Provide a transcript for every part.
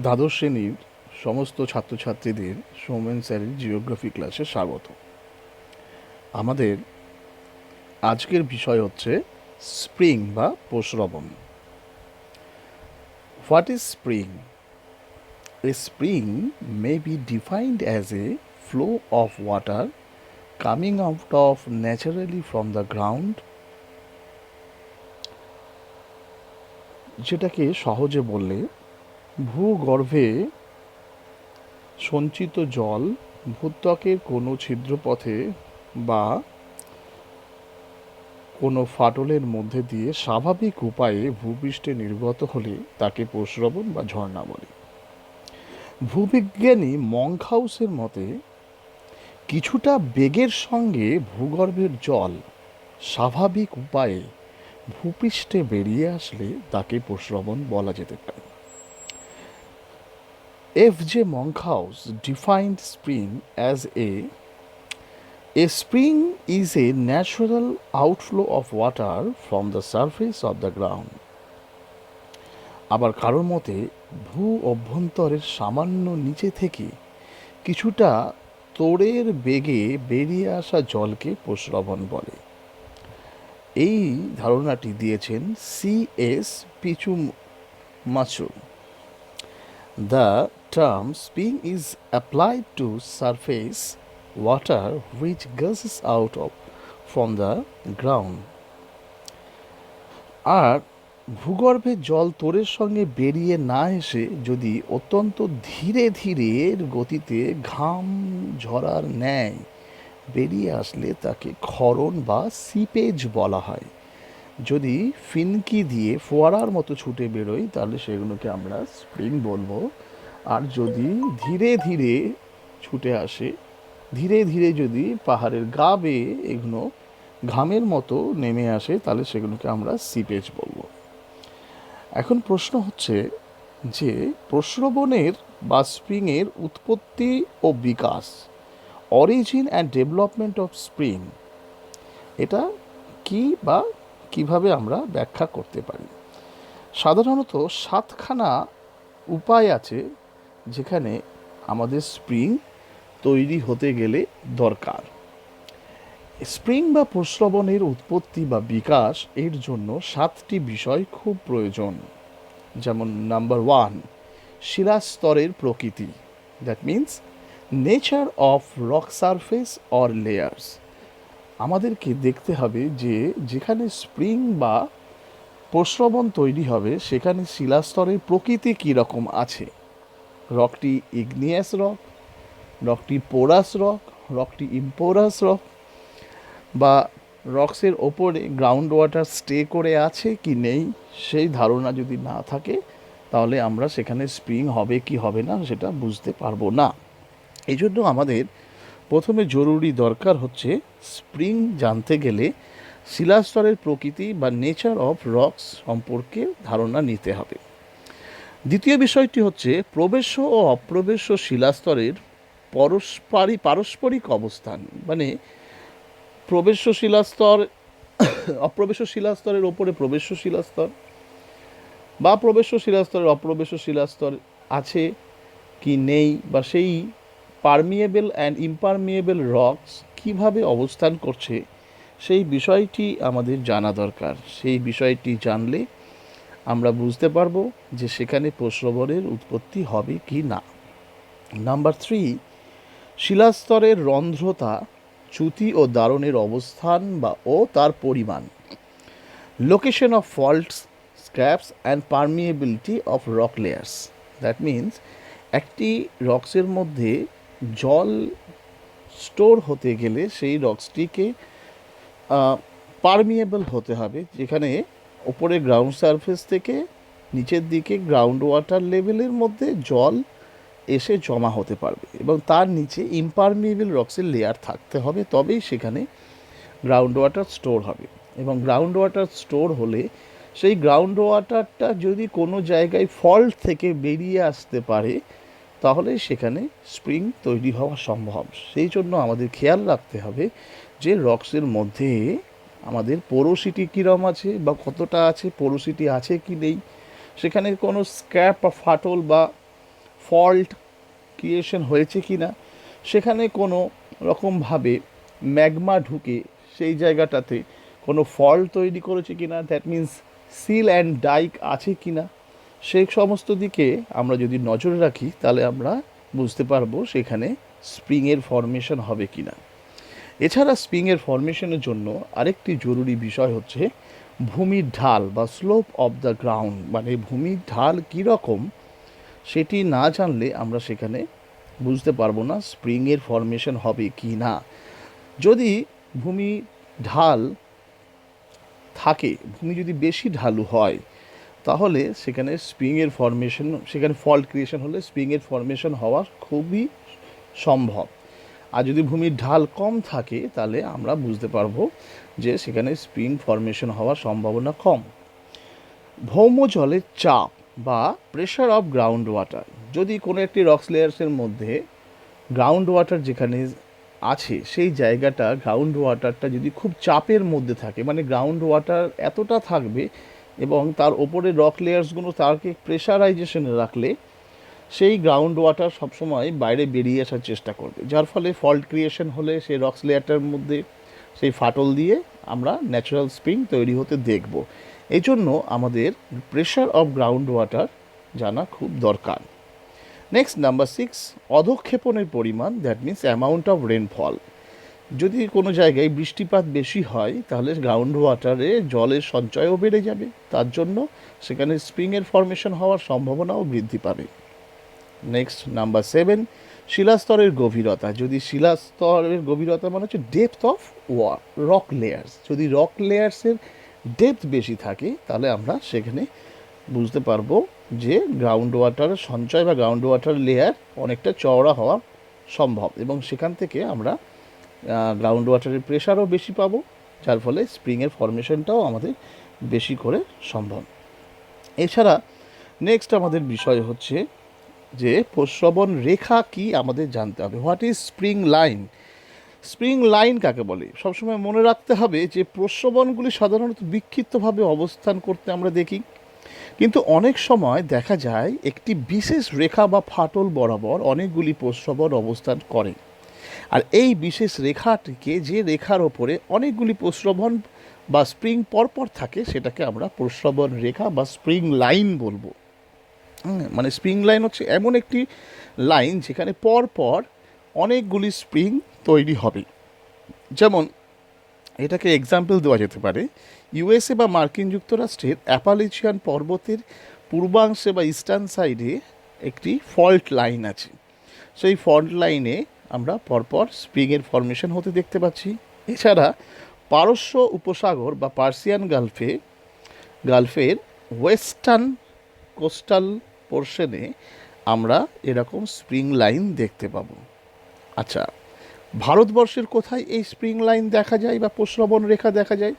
দ্বাদশ শ্রেণীর সমস্ত ছাত্রছাত্রীদের সৌমেন স্যারের জিওগ্রাফি ক্লাসে স্বাগত। আমাদের আজকের বিষয় হচ্ছে স্প্রিং বা প্রস্রবণ। What is spring? A spring may be defined as a flow of water coming out of naturally from the ground, যেটাকে সহজে বললে ভূগর্ভে সঞ্চিত জল ভূত্বকের কোনো ছিদ্রপথে বা কোনো ফাটলের মধ্যে দিয়ে স্বাভাবিক উপায়ে ভূপৃষ্ঠে নির্গত হলে তাকে প্রস্রবণ বা ঝর্ণা বলে। ভূবিজ্ঞানী মঙ্কহাউসের মতে কিছুটা বেগের সঙ্গে ভূগর্ভের জল স্বাভাবিক উপায়ে ভূপৃষ্ঠে বেরিয়ে আসলে তাকে প্রস্রবণ বলা যেতে পারে। F.J. Monkhouse defined spring as a spring is a natural outflow of water from the surface of the ground. আবার কারোর মতে ভূ অভ্যন্তরের সামান্য নিচে থেকে কিছুটা তোড়ের বেগে বেরিয়ে আসা জলকে প্রস্রবণ বলে। এই ধারণাটি দিয়েছেন C.S. পিচুমাচু। The term spring is applied to surface water which gushes out from the ground. আর ভূগর্ভের জল তোড়ের সঙ্গে বেরিয়ে না এসে যদি অত্যন্ত ধীরে ধীরে গতিতে ঘাম ঝরার ন্যায় বেরিয়ে আসলে তাকে ক্ষরণ বা সিপেজ বলা হয়। যদি ফিনকি দিয়ে ফোয়ারার মতো ছুটে বেরোয় তাহলে সেগুলোকে আমরা স্প্রিং বলবো। আর যদি ধীরে ধীরে ছুটে আসে, ধীরে ধীরে যদি পাহাড়ের গা বেয়ে এগুলো ঘামের মতো নেমে আসে তাহলে সেগুলোকে আমরা সিপেজ বলবো। এখন প্রশ্ন হচ্ছে যে প্রস্রবণের বা স্প্রিংয়ের উৎপত্তি ও বিকাশ, origin and development of spring, এটা কি বা কিভাবে আমরা ব্যাখ্যা করতে পারি। সাধারণত 7খানা উপায় আছে যেখানে আমাদের স্প্রিং তৈরি হতে গেলে দরকার। স্প্রিং বা প্রস্রবণের উৎপত্তি বা বিকাশ এর জন্য 7টি বিষয় খুব প্রয়োজন। যেমন নাম্বার 1, শিলাস্তরের প্রকৃতি, that means nature of rock surface or layers. আমাদেরকে দেখতে হবে যে যেখানে স্প্রিং বা প্রস্রবণ তৈরি হবে সেখানে শিলাস্তরের প্রকৃতি কীরকম আছে। রকটি ইগনিয়াস রক, রকটি পোরাস রক, রকটি ইম্পোরাস রক, বা রক্সের ওপরে গ্রাউন্ড ওয়াটার স্টে করে আছে কি নেই সেই ধারণা যদি না থাকে তাহলে আমরা সেখানে স্প্রিং হবে কি হবে না সেটা বুঝতে পারবো না। এই জন্য আমাদের প্রথমে জরুরি দরকার হচ্ছে স্প্রিং জানতে গেলে শিলাস্তরের প্রকৃতি বা নেচার অফ রক্স সম্পর্কে ধারণা নিতে হবে। দ্বিতীয় বিষয়টি হচ্ছে প্রবেশ্য ও অপ্রবেশ্য শিলাস্তরের পারস্পরিক অবস্থান, মানে প্রবেশ্য শিলাস্তর অপ্রবেশ্য শিলাস্তরের ওপরে প্রবেশ্য শিলাস্তর বা প্রবেশ্য শিলাস্তরের অপ্রবেশ্য শিলাস্তর আছে কি নেই, বা সেই পারমিয়েবল অ্যান্ড ইমপারমিয়েবল রকস কীভাবে অবস্থান করছে সেই বিষয়টি আমাদের জানা দরকার। সেই বিষয়টি জানলে আমরা বুঝতে পারবো যে সেখানে প্রস্রবণের উৎপত্তি হবে কি না। নাম্বার 3, শিলাস্তরের রন্ধ্রতা, চ্যুতি ও দারণের অবস্থান ও তার পরিমাণ, location of faults, scarps and permeability of rock layers. That means একটি রক্সের মধ্যে জল স্টোর হতে গেলে সেই রক্সটিকে পারমিয়েবল হতে হবে, যেখানে ওপরে গ্রাউন্ড সারফেস থেকে নিচের দিকে গ্রাউন্ড ওয়াটার লেভেলের মধ্যে জল এসে জমা হতে পারবে, এবং তার নিচে ইমপারমিয়েবল রক্সের লেয়ার থাকতে হবে, তবেই সেখানে গ্রাউন্ড ওয়াটার স্টোর হবে। এবং গ্রাউন্ড ওয়াটার স্টোর হলে সেই গ্রাউন্ড ওয়াটারটা যদি কোনো জায়গায় ফল্ট থেকে বেরিয়ে আসতে পারে তাহলেই সেখানে স্প্রিং তৈরি হওয়া সম্ভব। সেই জন্য আমাদের খেয়াল রাখতে হবে যে রক্সের মধ্যে আমাদের পোরোসিটি কীরকম আছে বা কতটা আছে, পোরোসিটি আছে কি নেই, সেখানে কোনো স্ক্র্যাপ বা ফাটল বা ফল্ট ক্রিয়েশন হয়েছে কি না, সেখানে কোনো রকমভাবে ম্যাগমা ঢুকে সেই জায়গাটাতে কোনো ফল্ট তৈরি করেছে কি না, that means sill and dyke আছে কি না, সেই সমস্ত দিকে আমরা যদি নজর রাখি তাহলে আমরা বুঝতে পারবো সেখানে স্প্রিংয়ের ফর্মেশন হবে কি না। এছাড়া স্প্রিংয়ের ফর্মেশনের জন্য আরেকটি জরুরি বিষয় হচ্ছে ভূমির ঢাল বা স্লোপ অফ দ্য গ্রাউন্ড, মানে ভূমির ঢাল কীরকম সেটি না জানলে আমরা সেখানে বুঝতে পারবো না স্প্রিংয়ের ফর্মেশন হবে কি না। যদি ভূমি ঢাল থাকে, ভূমি যদি বেশি ঢালু হয়, তাহলে সেখানে স্প্রিংয়ের ফর্মেশন, সেখানে ফল্ট ক্রিয়েশন হলে স্প্রিংয়ের ফর্মেশন হওয়া খুবই সম্ভব। আর যদি ভূমির ঢাল কম থাকে তাহলে আমরা বুঝতে পারবো যে সেখানে স্প্রিং ফর্মেশন হওয়ার সম্ভাবনা কম। ভৌম জলের চাপ বা প্রেশার অফ গ্রাউন্ড ওয়াটার, যদি কোনো একটি রক্স লেয়ার্সের মধ্যে গ্রাউন্ড ওয়াটার যেখানে আছে সেই জায়গাটা, গ্রাউন্ড ওয়াটারটা যদি খুব চাপের মধ্যে থাকে, মানে গ্রাউন্ড ওয়াটার এতটা থাকবে এবং তার ওপরে রক লেয়ার্সগুলো তাকে প্রেশারাইজেশনে রাখলে সেই গ্রাউন্ড ওয়াটার সবসময় বাইরে বেরিয়ে আসার চেষ্টা করবে, যার ফলে ফল্ট ক্রিয়েশন হলে সেই রক্স লেয়ারটার মধ্যে সেই ফাটল দিয়ে আমরা ন্যাচারাল স্প্রিং তৈরি হতে দেখব। এই জন্য আমাদের প্রেশার অফ গ্রাউন্ড ওয়াটার জানা খুব দরকার। নেক্সট নাম্বার 6, অধক্ষেপণের পরিমাণ, that means amount of rainfall. যদি কোনো জায়গায় বৃষ্টিপাত বেশি হয় তাহলে গ্রাউন্ড ওয়াটারে জলের সঞ্চয়ও বেড়ে যাবে, তার জন্য সেখানে স্প্রিংয়ের ফর্মেশন হওয়ার সম্ভাবনাও বৃদ্ধি পাবে। নেক্সট নাম্বার 7, শিলাস্তরের গভীরতা। যদি শিলাস্তরের গভীরতা মানে হচ্ছে ডেপথ অফ রক লেয়ার্স, যদি রক লেয়ার্সের ডেপথ বেশি থাকে তাহলে আমরা সেখানে বুঝতে পারবো যে গ্রাউন্ড ওয়াটারের সঞ্চয় বা গ্রাউন্ড ওয়াটার লেয়ার অনেকটা চওড়া হওয়া সম্ভব, এবং সেখান থেকে আমরা গ্রাউন্ড ওয়াটারের প্রেশারও বেশি পাবো, যার ফলে স্প্রিংয়ের ফর্মেশনটাও আমাদের বেশি করে সম্ভব। এছাড়া নেক্সট আমাদের বিষয় হচ্ছে যে প্রস্রবণ রেখা কি আমাদের জানতে হবে। What is spring line? Spring line কাকে বলে? সবসময় মনে রাখতে হবে যে প্রস্রবণগুলি সাধারণত বিক্ষিপ্তভাবে অবস্থান করতে আমরা দেখি, কিন্তু অনেক সময় দেখা যায় একটি বিশেষ রেখা বা ফাটল বরাবর অনেকগুলি প্রস্রবণ অবস্থান করে, আর এই বিশেষ রেখাটিকে, যে রেখার ওপরে অনেকগুলি প্রস্রবণ বা স্প্রিং পরপর থাকে, সেটাকে আমরা প্রস্রবণ রেখা বা স্প্রিং লাইন বলবো। মানে স্প্রিং লাইন হচ্ছে এমন একটি লাইন যেখানে পরপর অনেকগুলি স্প্রিং তৈরি হবে। যেমন এটাকে এক্সাম্পল দেওয়া যেতে পারে, ইউএসএ বা মার্কিন যুক্তরাষ্ট্রের অ্যাপালিচিয়ান পর্বতের পূর্বাংশে বা ইস্টার্ন সাইডে একটি ফল্ট লাইন আছে, সেই ফল্ট লাইনে আমরা পরপর স্প্রিংয়ের ফর্মেশন হতে দেখতে পাচ্ছি। এছাড়া পারস্য উপসাগর বা পার্সিয়ান গালফের ওয়েস্টার্ন কোস্টাল পোর্শনে আমরা এরকম স্প্রিং লাইন দেখতে পাবো। আচ্ছা, ভারতবর্ষের কোথায় এই স্প্রিং লাইন দেখা যায় বা প্রস্রবণ রেখা দেখা যায়?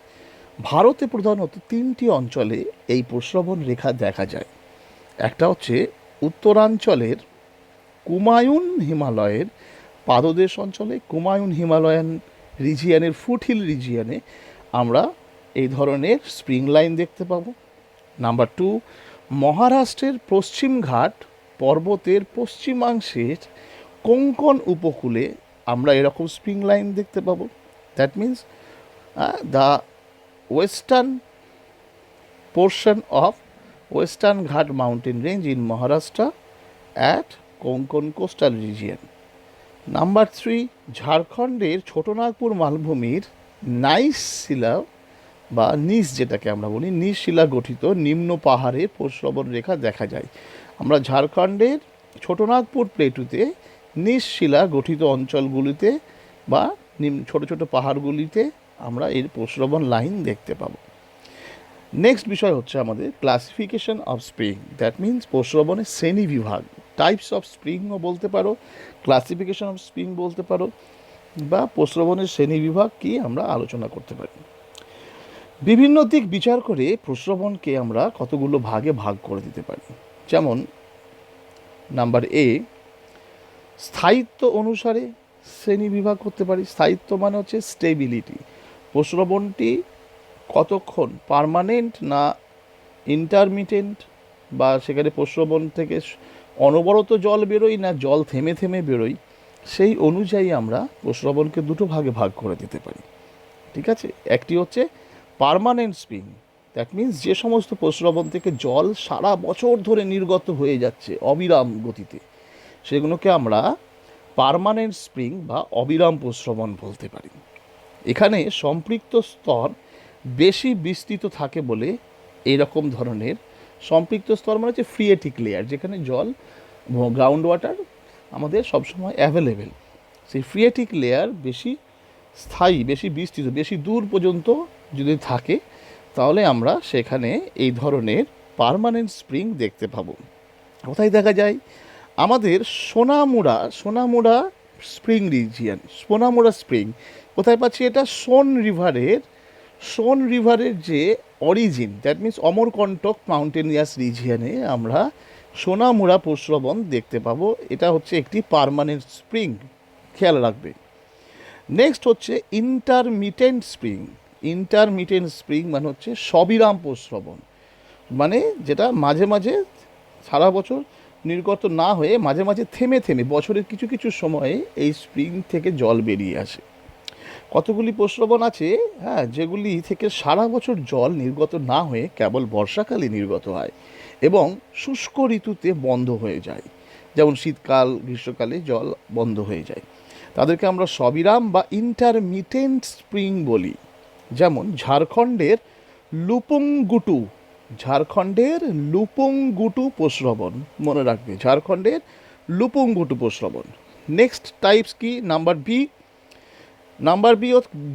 ভারতে প্রধানত 3টি অঞ্চলে এই প্রস্রবণ রেখা দেখা যায়। একটা হচ্ছে উত্তরাঞ্চলের কুমায়ুন হিমালয়ের পাদদেশ অঞ্চলে, কুমায়ুন হিমালয়ান রিজিয়ানের ফুটহিল রিজিয়ানে আমরা এই ধরনের স্প্রিং লাইন দেখতে পাবো। নাম্বার 2, মহারাষ্ট্রের পশ্চিমঘাট পর্বতের পশ্চিমাংশের কোঙ্কণ উপকূলে আমরা এরকম স্প্রিং লাইন দেখতে পাবো। That means the western portion of western Ghat mountain range in Maharashtra at Konkan coastal region. Number 3, ঝাড়খণ্ডের ছোটনাগপুর মালভূমির নাইস শিলা বা নিস, যেটাকে আমরা বলি নিস শিলা গঠিত নিম্ন পাহাড়ে প্রস্রবণ রেখা দেখা যায়। আমরা ঝাড়খণ্ডের ছোটনাগপুর প্লেটুতে নিস শিলা গঠিত অঞ্চলগুলিতে বা ছোট ছোট পাহাড়গুলিতে আমরা এর প্রস্রবণ লাইন দেখতে পাবো। নেক্সট বিষয় হচ্ছে আমাদের classification of spring, that means প্রস্রবণের শ্রেণী বিভাগ, টাইপস অফ স্প্রিংও বলতে পারো, ক্লাসিফিকেশন অফ স্প্রিং বলতে পারো, বা প্রস্রবণের শ্রেণী বিভাগ কি আমরা আলোচনা করতে পারি। বিভিন্ন দিক বিচার করে প্রস্রবণকে আমরা কতগুলো ভাগে ভাগ করে দিতে পারি। যেমন নাম্বার A, স্থায়িত্ব অনুসারে শ্রেণী বিভাগ করতে পারি। স্থায়িত্ব মানে হচ্ছে স্টেবিলিটি, প্রস্রবণটি কতক্ষণ পার্মানেন্ট না ইন্টারমিটেন্ট, বা সেখানে প্রস্রবণ থেকে অনবরত জল বেরোয় না জল থেমে থেমে বেরোয়, সেই অনুযায়ী আমরা প্রস্রবণকে দুটো ভাগে ভাগ করে দিতে পারি। ঠিক আছে, একটি হচ্ছে পার্মানেন্ট স্প্রিং, দ্যাট মিন্স যে সমস্ত প্রস্রবণ থেকে জল সারা বছর ধরে নির্গত হয়ে যাচ্ছে অবিরাম গতিতে, সেগুলোকে আমরা পার্মানেন্ট স্প্রিং বা অবিরাম প্রস্রবণ বলতে পারি। এখানে সম্পৃক্ত স্তর বেশি বিস্তৃত থাকে বলে এইরকম ধরনের সম্পৃক্ত স্তর মানে হচ্ছে ফ্রিয়েটিক লেয়ার, যেখানে জল গ্রাউন্ড ওয়াটার আমাদের সবসময় অ্যাভেলেবেল, সেই ফ্রিয়েটিক লেয়ার বেশি স্থায়ী, বেশি বিস্তৃত, বেশি দূর পর্যন্ত যদি থাকে, তাহলে আমরা সেখানে এই ধরনের পার্মানেন্ট স্প্রিং দেখতে পাবো। কোথায় দেখা যায়? আমাদের Sonamura spring region, Sonamura spring কোথায় পাচ্ছি? এটা সোন রিভারের যে অরিজিন, দ্যাট মিন্স অমরকন্টক মাউন্টেনিয়াস রিজিয়নে আমরা সোনামুড়া প্রস্রবণ দেখতে পাবো। এটা হচ্ছে একটি পার্মানেন্ট স্প্রিং, খেয়াল রাখবে। নেক্সট হচ্ছে ইন্টারমিটেন্ট স্প্রিং। ইন্টারমিটেন্ট স্প্রিং মানে হচ্ছে সবিরাম প্রস্রবণ, মানে যেটা মাঝে মাঝে সারা বছর নির্গত না হয়ে মাঝে মাঝে থেমে থেমে বছরের কিছু কিছু সময়ে এই স্প্রিং থেকে জল বেরিয়ে আসে। কতগুলি প্রস্রবণ আছে, হ্যাঁ, যেগুলি থেকে সারা বছর জল নির্গত না হয়ে কেবল বর্ষাকালে নির্গত হয় এবং শুষ্ক ঋতুতে বন্ধ হয়ে যায়, যেমন শীতকাল গ্রীষ্মকালে জল বন্ধ হয়ে যায়। তাদেরকে আমরা সবিরাম বা ইন্টারমিটেন্ট স্প্রিং বলি। যেমন ঝাড়খণ্ডের লুপুংগুটু প্রস্রবণ, মনে রাখবে, ঝাড়খণ্ডের লুপুংগুটু প্রস্রবণ। নেক্সট টাইপস কি? নাম্বার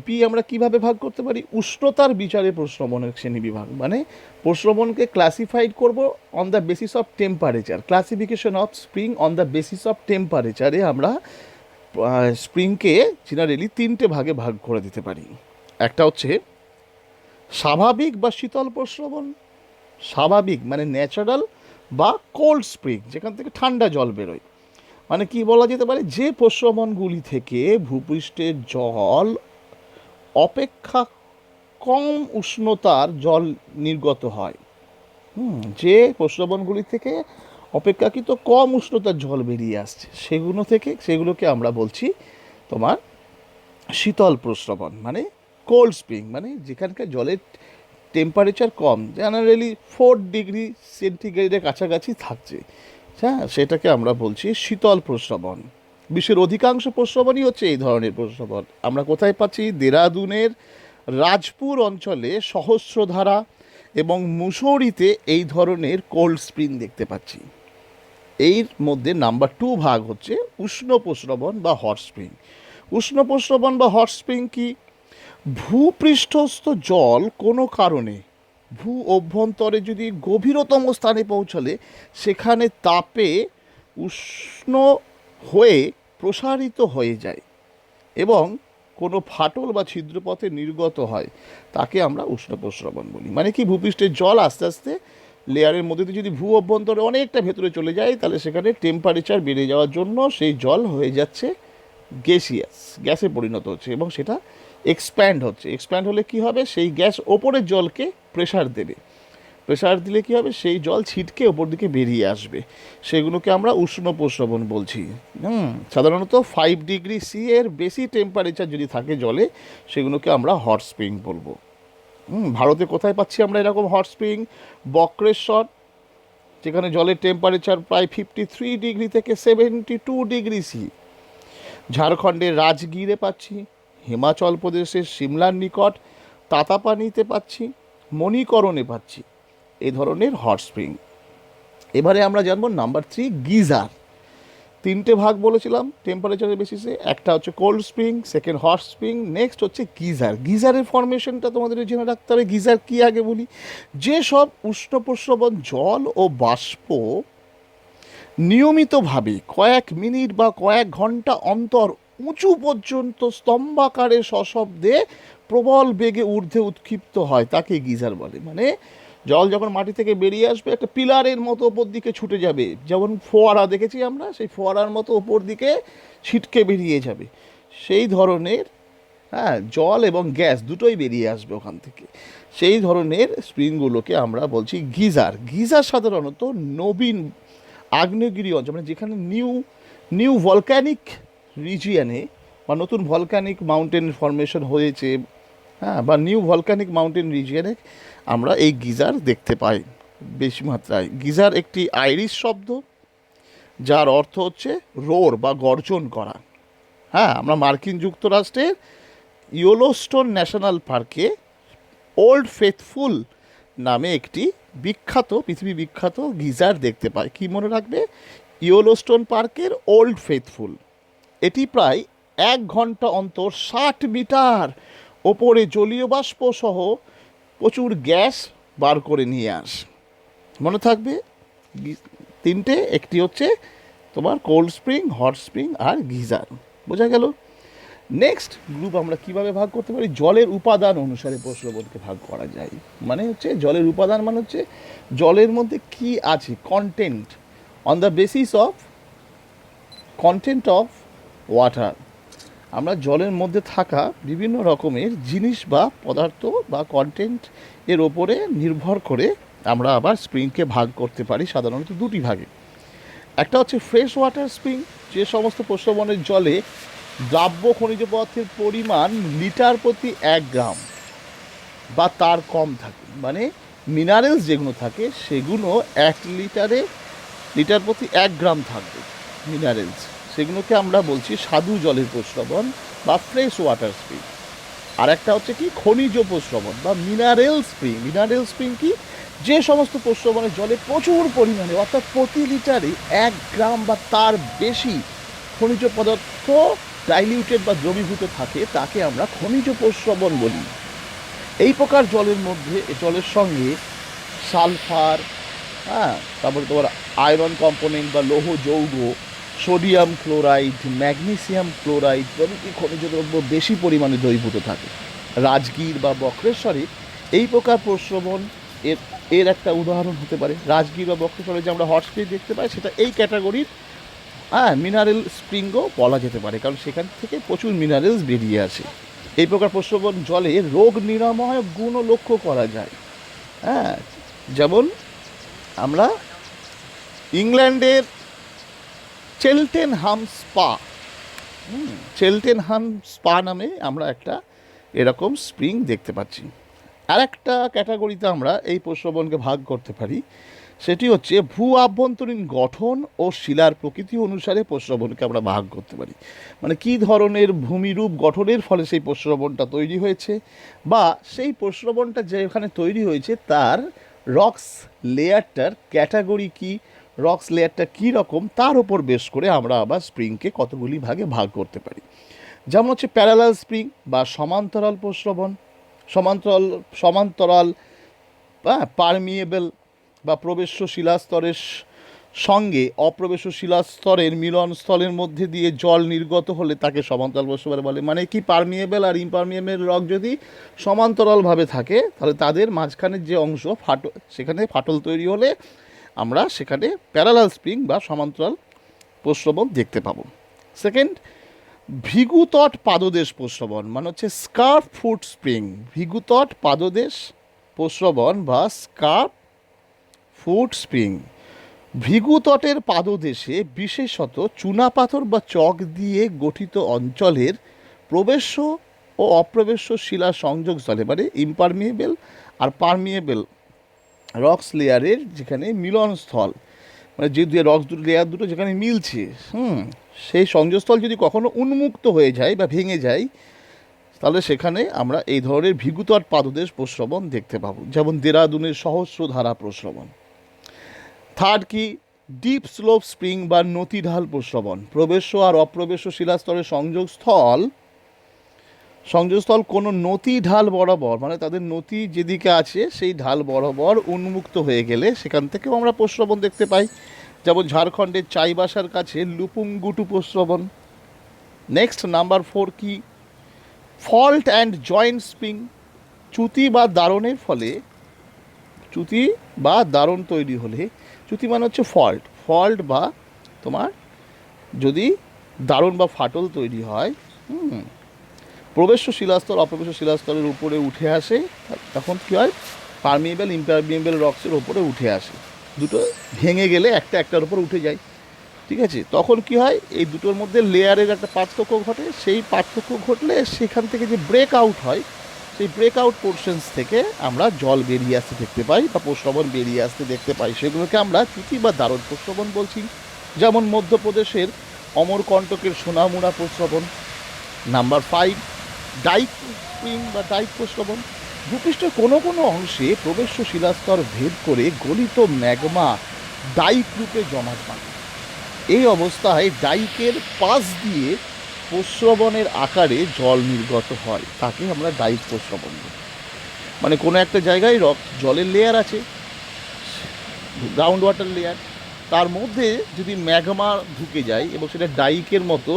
বি আমরা কিভাবে ভাগ করতে পারি? উষ্ণতার বিচারে প্রস্রবণের শ্রেণী বিভাগ, মানে প্রস্রবণকে ক্লাসিফাইড করব on the basis of temperature, classification of spring on the basis of টেম্পারেচারে আমরা স্প্রিংকে জেনারেলি তিনটে ভাগে ভাগ করে দিতে পারি। একটা হচ্ছে স্বাভাবিক বা শীতল প্রস্রবণ, স্বাভাবিক মানে ন্যাচারাল, বা কোল্ড স্প্রিং, যেখান থেকে ঠান্ডা জল বেরোয়। মানে কি বলা যেতে পারে? যে প্রস্রবণগুলি থেকে ভূপৃষ্ঠের জল অপেক্ষা কম উষ্ণতার জল নির্গত হয়, যে প্রস্রবণগুলি থেকে অপেক্ষাকৃত কম উষ্ণতার জল বেরিয়ে আসছে, সেগুলোকে আমরা বলছি তোমার শীতল প্রস্রবণ, মানে কোল্ড স্প্রিং, মানে যেখানকার জলের টেম্পারেচার কম, জেনারেলি 4 ডিগ্রি সেন্টিগ্রেডের কাছাকাছি থাকছে, হ্যাঁ, সেটাকে আমরা বলছি শীতল প্রস্রবণ। বিশ্বের অধিকাংশ প্রস্রবণই হচ্ছে এই ধরনের প্রস্রবণ। আমরা কোথায় পাচ্ছি? দেরাদুনের রাজপুর অঞ্চলে সহস্রধারা এবং মুসৌরিতে এই ধরনের কোল্ড স্প্রিং দেখতে পাচ্ছি। এর মধ্যে নাম্বার 2 ভাগ হচ্ছে উষ্ণ প্রস্রবণ বা হট স্প্রিং। উষ্ণ প্রস্রবণ বা হট স্প্রিং কি? ভূপৃষ্ঠস্থ জল কোনো কারণে ভূ অভ্যন্তরে যদি গভীরতম স্থানে পৌঁছলে সেখানে তাপে উষ্ণ হয়ে প্রসারিত হয়ে যায় এবং কোনো ফাটল বা ছিদ্রপথে নির্গত হয়, তাকে আমরা উষ্ণ প্রস্রবণ বলি। মানে কি? ভূপৃষ্ঠের জল আস্তে আস্তে লেয়ারের মধ্যে দিয়ে যদি ভূ অভ্যন্তরে অনেকটা ভেতরে চলে যায়, তাহলে সেখানে টেম্পারেচার বেড়ে যাওয়ার জন্য সেই জল হয়ে যাচ্ছে গ্যাসে পরিণত হচ্ছে এবং সেটা এক্সপ্যান্ড হচ্ছে। এক্সপ্যান্ড হলে কি হবে? সেই গ্যাস ওপরের জলকে প্রেশার দেবে, প্রেশার দিলে কি হবে? সেই জল ছিটকে ওপর দিকে বেরিয়ে আসবে, সেগুলোকে আমরা উষ্ণ প্রস্রবণ বলছি। সাধারণত 5 ডিগ্রি সি এর বেশি টেম্পারেচার যদি থাকে জলে, সেগুলোকে আমরা হট স্প্রিং বলবো। ভারতে কোথায় পাচ্ছি আমরা এরকম হট স্প্রিং? বক্রেশ্বর, যেখানে জলের টেম্পারেচার প্রায় 53 ডিগ্রি থেকে 72 ডিগ্রি সি। ঝাড়খণ্ডের রাজগীরে পাচ্ছি, হিমাচল প্রদেশের সিমলার নিকট তাতাপানিতে পাচ্ছি, মণিকরণে পাচ্ছি এই ধরনের হট স্প্রিং। এবারে আমরা জানবো নাম্বার 3, গিজার। 3টে ভাগ বলেছিলাম টেম্পারেচারের বেসিসে, একটা হচ্ছে cold spring, second hot spring, next হচ্ছে গিজার। গিজারের ফরমেশনটা তোমাদের জেনে রাখতে হবে। গিজার কি আগে বলি। যেসব উষ্ণ প্রস্রবণ জল ও বাষ্প নিয়মিতভাবে কয়েক মিনিট বা কয়েক ঘন্টা অন্তর উঁচু পর্যন্ত স্তম্ভাকারে সশব্দে প্রবল বেগে ঊর্ধ্বে উৎক্ষিপ্ত হয়, তাকে গিজার বলে। মানে জল যখন মাটি থেকে বেরিয়ে আসবে একটা পিলারের মতো ওপর দিকে ছুটে যাবে, যেমন ফোয়ারা দেখেছি আমরা, সেই ফোয়ারার মতো ওপর দিকে ছিটকে বেরিয়ে যাবে, সেই ধরনের, হ্যাঁ, জল এবং গ্যাস দুটোই বেরিয়ে আসবে ওখান থেকে। সেই ধরনের স্প্রিংগুলোকে আমরা বলছি গিজার। গিজার সাধারণত নবীন আগ্নেয়গিরি অঞ্চল, মানে যেখানে নিউ নিউ ভলক্যানিক রিজিয়নে বা নতুন ভলক্যানিক মাউন্টেন ফর্মেশন হয়েছে, হ্যাঁ, বা নিউ ভলক্যানিক মাউন্টেন রিজিয়নে আমরা এই গিজার দেখতে পাই বেশি মাত্রায়। গিজার একটি আইরিশ শব্দ, যার অর্থ হচ্ছে রোর বা গর্জন করা। হ্যাঁ, আমরা মার্কিন যুক্তরাষ্ট্রের ইয়েলোস্টোন ন্যাশনাল পার্কে ওল্ড ফেথফুল নামে একটি বিখ্যাত, পৃথিবী বিখ্যাত গিজার দেখতে পাই। কি মনে রাখবে? ইয়েলোস্টোন পার্কের ওল্ড ফেথফুল। এটি প্রায় 1 ঘন্টা অন্তর 60 মিটার ওপরে জলীয় বাষ্প সহ প্রচুর গ্যাস বার করে নিয়ে আসে। মনে থাকবে তিনটে, একটি হচ্ছে তোমার কোল্ড স্প্রিং, হট স্প্রিং আর গিজার। বোঝা গেল? নেক্সট গ্রুপ আমরা কিভাবে ভাগ করতে পারি? জলের উপাদান অনুসারে প্রশ্রবণকে ভাগ করা যায়। মানে হচ্ছে জলের উপাদান মানে হচ্ছে জলের মধ্যে কি আছে, content, on the basis of content of water. আমরা জলের মধ্যে থাকা বিভিন্ন রকমের জিনিস বা পদার্থ বা কন্টেন্ট এর ওপরে নির্ভর করে আমরা আবার স্প্রিংকে ভাগ করতে পারি সাধারণত দুটি ভাগে। একটা হচ্ছে ফ্রেশ ওয়াটার স্প্রিং, যে সমস্ত প্রশ্রবণের জলে দ্রাব্য খনিজ পদার্থের পরিমাণ লিটার প্রতি 1 গ্রাম বা তার কম থাকে, মানে মিনারেলস যেগুলো থাকে সেগুলো 1 লিটারে লিটার প্রতি 1 গ্রাম থাকবে মিনারেলস, সেগুলোকে আমরা বলছি স্বাদু জলের প্রশ্রবণ বা ফ্রেশ ওয়াটার স্প্রিং। আর একটা হচ্ছে কি খনিজ প্রশ্রবণ বা মিনারেল স্প্রিং। মিনারেল স্প্রিং কি? যে সমস্ত প্রশ্রবণের জলে প্রচুর পরিমাণে অর্থাৎ প্রতি লিটারে 1 গ্রাম বা তার বেশি খনিজ পদার্থ ডাইলিউটেড বা দ্রবীভূত থাকে, তাকে আমরা খনিজ প্রশ্রবণ বলি। এই প্রকার জলের মধ্যে, জলের সঙ্গে সালফার, হ্যাঁ, তারপরে তোমার আয়রন কম্পোনেন্ট বা লৌহ যৌগ, সোডিয়াম ক্লোরাইড, ম্যাগনেসিয়াম ক্লোরাইড প্রভৃতি খনিজ দ্রব্য বেশি পরিমাণে দ্রবীভূত থাকে। রাজগীর বা বক্রেশ্বরে এই প্রকার প্রশ্রবণ এর এর একটা উদাহরণ হতে পারে। রাজগীর বা বক্রেশ্বরে যে আমরা হট স্প্রিং দেখতে পাই, সেটা এই ক্যাটাগরির, হ্যাঁ, মিনারেল স্প্রিংও বলা যেতে পারে, কারণ সেখান থেকে প্রচুর মিনারেলস বেরিয়ে আসে। এই প্রকার প্রশ্রবণ জলে রোগ নিরাময় গুণও লক্ষ্য করা যায়। হ্যাঁ, যেমন আমরা ইংল্যান্ডের চেলটেনহাম স্পা, চেলটেনহাম স্পা নামে আমরা একটা এরকম স্প্রিং দেখতে পাচ্ছি। আর একটা ক্যাটাগরিতে আমরা এই প্রশ্রবণকে ভাগ করতে পারি, সেটি হচ্ছে ভূ আভ্যন্তরীণ গঠন ও শিলার প্রকৃতি অনুসারে প্রশ্রবণকে আমরা ভাগ করতে পারি। মানে কী ধরনের ভূমিরূপ গঠনের ফলে সেই প্রশ্রবণটা তৈরি হয়েছে, বা সেই প্রশ্রবণটা যেখানে তৈরি হয়েছে তার রক্স লেয়ারটার ক্যাটাগরি কী, রক্স লেয়ারটা কী রকম, তার উপর বেশ করে আমরা আবার স্প্রিংকে কতগুলি ভাগে ভাগ করতে পারি। যেমন হচ্ছে প্যারালাল স্প্রিং বা সমান্তরাল প্রশ্রবণ, সমান্তরাল সমান্তরাল পারমিয়েবল বা প্রবেশ্য শিলাস্তরের সঙ্গে অপ্রবেশ্য শিলাস্তরের মিলন স্থলের মধ্যে দিয়ে জল নির্গত হলে তাকে সমান্তরাল প্রশ্রবণ বলে। মানে কি, পারমিয়েবল আর ইমপারমিয়েবল রক যদি সমান্তরালভাবে থাকে তাহলে তাদের মাঝখানের যে অংশ সেখানে ফাটল তৈরি হলে আমরা সেখানে প্যারালাল স্প্রিং বা সমান্তরাল প্রশ্রবণ দেখতে পাবো। সেকেন্ড, ভিগুতট পাদদেশ প্রশ্রবণ, মানে হচ্ছে স্কার্ফ ফুট স্প্রিং। ভিগুতট পাদদেশ প্রশ্রবণ বা স্কার্ফ ফুট স্প্রিং ভৃগুতটের পাদদেশে বিশেষত চুনাপাথর বা চক দিয়ে গঠিত অঞ্চলের প্রবেশ্য ও অপ্রবেশ্য শিলা সংযোগস্থলে, মানে ইমপারমিয়েবল আর পারমিয়েবল রক্স লেয়ারের যেখানে মিলনস্থল, মানে যে রক্স দুটো লেয়ার দুটো যেখানে মিলছে, সেই সংযোগস্থল যদি কখনো উন্মুক্ত হয়ে যায় বা ভেঙে যায়, তাহলে সেখানে আমরা এই ধরনের ভিগুতট পাদদেশ প্রশ্রবণ দেখতে পাবো, যেমন দেরাদুনের সহস্রধারা প্রশ্রবণ। থার্ড কি, ডিপ স্লোপ স্প্রিং বা নতি ঢাল প্রশ্রবণ। প্রবেশ্য আর অপ্রবেশ্য শিলাস্তরের সংযোগস্থল কোনো নতি ঢাল বরাবর, মানে তাদের নতি যেদিকে আছে সেই ঢাল বরাবর উন্মুক্ত হয়ে গেলে সেখান থেকেও আমরা প্রশ্রবণ দেখতে পাই, যেমন ঝাড়খণ্ডের চাইবাসার কাছে লুপুংগুটু প্রশ্রবণ। নেক্সট নাম্বার 4 কি, ফল্ট অ্যান্ড জয়েন্ট স্প্রিং। চ্যুতি বা দারণের ফলে চ্যুতি বা দারণ তৈরি হলে, চ্যুতি মানে হচ্ছে ফল্ট, ফল্ট বা তোমার যদি দারণ বা ফাটল তৈরি হয়, প্রবেশ্য শিলাস্তর অপ্রবেশ্য শিলাস্তরের উপরে উঠে আসে, তখন কী হয়, পারমিয়েবল ইমপারমিয়েবল রক্সের ওপরে উঠে আসে, দুটো ভেঙে গেলে একটা একটার উপর উঠে যায়, ঠিক আছে। তখন কি হয়, এই দুটোর মধ্যে লেয়ারের একটা পার্থক্য ঘটে, সেই পার্থক্য ঘটলে সেখান থেকে যে ব্রেক আউট হয়, সেই ব্রেক আউট পোর্শনস থেকে আমরা জল বেরিয়ে আসতে দেখতে পাই বা প্রস্রবণ বেরিয়ে আসতে দেখতে পাই, সেগুলোকে আমরা চ্যুতি বা দারণ প্রস্রবণ বলছি। যেমন মধ্যপ্রদেশের অমরকণ্টকের সোনামুড়া প্রস্রবণ। নাম্বার 5, ডাইক স্প্রিং বা ডাইক প্রস্রবণ। ভূপৃষ্ঠের কোনো কোনো অংশে প্রবেশ্য শিলাস্তর ভেদ করে গলিত ম্যাগমা ডাইক রূপে জমাট। এই অবস্থায় ডাইকের পাশ দিয়ে প্রস্রবণের আকারে জল নির্গত হয়, তাকে আমরা ডাইক প্রস্রবণ বলি। মানে কোনো একটা জায়গায় জলের লেয়ার আছে, গ্রাউন্ড ওয়াটার লেয়ার, তার মধ্যে যদি ম্যাগমা ঢুকে যায় এবং সেটা ডাইকের মতো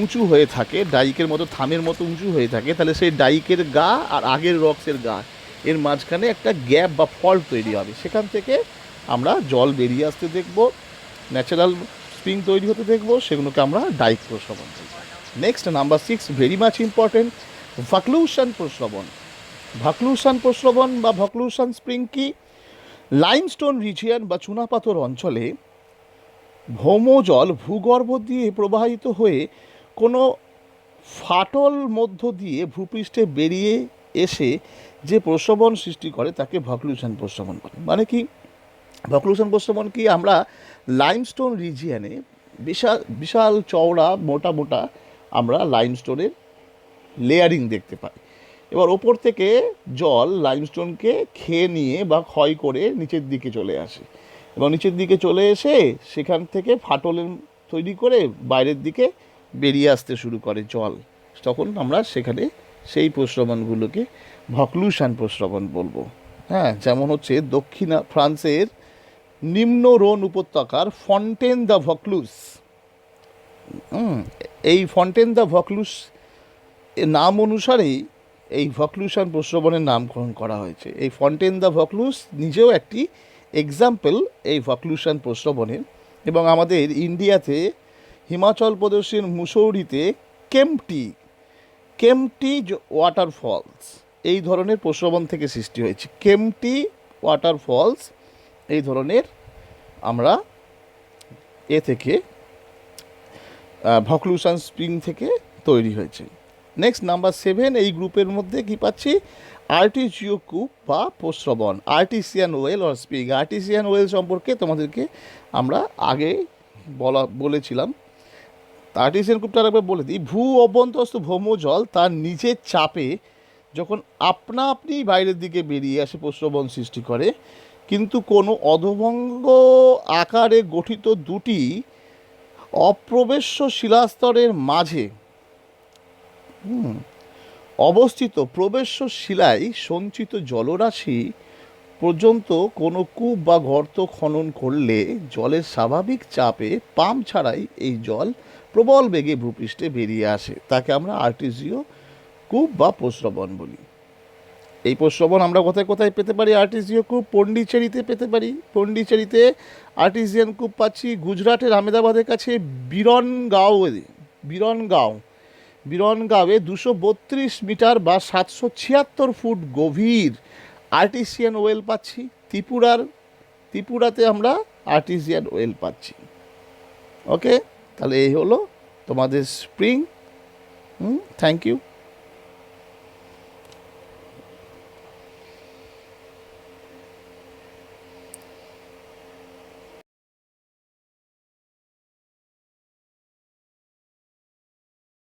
উঁচু হয়ে থাকে, ডাইকের মতো থামের মতো উঁচু হয়ে থাকে, তাহলে সেই ডাইকের গা আর আগের রক্সের গা এর মাঝখানে একটা গ্যাপ বা ফল্ট তৈরি হবে, সেখান থেকে আমরা জল বেরিয়ে আসতে দেখব, ন্যাচারাল স্প্রিং তৈরি হতে দেখব, সেগুলোকে আমরা ডাইক প্রস্রবণ বলব। Next number 6, very much important, vauclusian প্রস্রবণ। ভাকলুশন প্রস্রবণ বা ভাকলুশন স্প্রিং কি? লাইমস্টোন রিজিয়ন বা চুনাপাথর অঞ্চলে ভৌমজল ভূগর্ভ দিয়ে প্রবাহিত হয়ে কোনো ফাটল মধ্য দিয়ে ভূপৃষ্ঠে বেরিয়ে এসে যে প্রস্রবণ সৃষ্টি করে তাকে ভাকলুশন প্রস্রবণ বলে। মানে কি ভাকলুশন প্রস্রবণ কি? আমরা লাইমস্টোন রিজিয়নে বিশাল বিশাল চওড়া মোটা মোটা আমরা লাইমস্টোনের লেয়ারিং দেখতে পাই। এবার ওপর থেকে জল লাইমস্টোনকে খেয়ে নিয়ে বা ক্ষয় করে নিচের দিকে চলে আসে, এবং নিচের দিকে চলে এসে সেখান থেকে ফাটলের তৈরি করে বাইরের দিকে বেরিয়ে আসতে শুরু করে জল, তখন আমরা সেখানে সেই প্রস্রবণগুলোকে ভাকলুশন প্রস্রবণ বলবো। হ্যাঁ, যেমন হচ্ছে দক্ষিণ ফ্রান্সের নিম্ন রোন উপত্যকার ফন্টেন দ্য ভকলুস, এই ফন্টেন দ্য ভকলুস এর নাম অনুসারেই এই ভাকলুশন প্রস্রবণের নামকরণ করা হয়েছে। এই ফন্টেন দ্য ভকলুস নিজেও একটি এক্সাম্পল এই ভাকলুশন প্রস্রবণের। এবং আমাদের ইন্ডিয়াতে হিমাচল প্রদেশের মুসৌরিতে কেম্পটি কেম্পটি ওয়াটারফলস এই ধরনের প্রস্রবণ থেকে সৃষ্টি হয়েছে। কেম্পটি ওয়াটারফলস এই ধরনের আমরা থেকে ভাকলুশন স্প্রিং থেকে তৈরি হয়েছে। নেক্সট নাম্বার 7, এই গ্রুপের মধ্যে কি পাচ্ছি? আর্টিজিও কূপ বা প্রস্রবণ, artesian well or spring. Artesian well সম্পর্কে তোমাদেরকে আমরা আগে বলেছিলাম। আর্টিসিয়ান কূপটা আরেকবার বলে দিই। ভূ অভ্যন্তরস্থ ভৌমজল তার নিজের চাপে যখন আপনা আপনি বাইরের দিকে বেরিয়ে আসে প্রস্রবণ সৃষ্টি করে, কিন্তু কোনো অধভঙ্গ আকারে গঠিত দুটি অপ্রবেশ্য শিলাস্তরের মাঝে অবস্থিত প্রবেশ্য শিলায় সঞ্চিত জলরাশি পর্যন্ত কোনো কূপ বা গর্ত খনন করলে জলের স্বাভাবিক চাপে পাম্প ছাড়াই এই জল প্রবল বেগে ভূপৃষ্ঠে বেরিয়ে আসে, তাকে আমরা আর্টিজিও কূপ বা প্রস্রবণ বলি। এই প্রস্রবণ আমরা কোথায় কোথায় পেতে পারি? আর্টিজিও কূপ পন্ডিচেরিতে পেতে পারি। পন্ডিচেরিতে আর্টিজিয়ান কূপ পাচ্ছি। গুজরাটের আহমেদাবাদের কাছে বিরনগাঁওয়ে 232 মিটার বা 776 ফুট গভীর আর্টিসিয়ান ওয়েল পাচ্ছি। ত্রিপুরাতে আমরা আর্টিসিয়ান ওয়েল পাচ্ছি। ওকে, তাহলে এই হলো তোমাদের স্প্রিং। Thank you.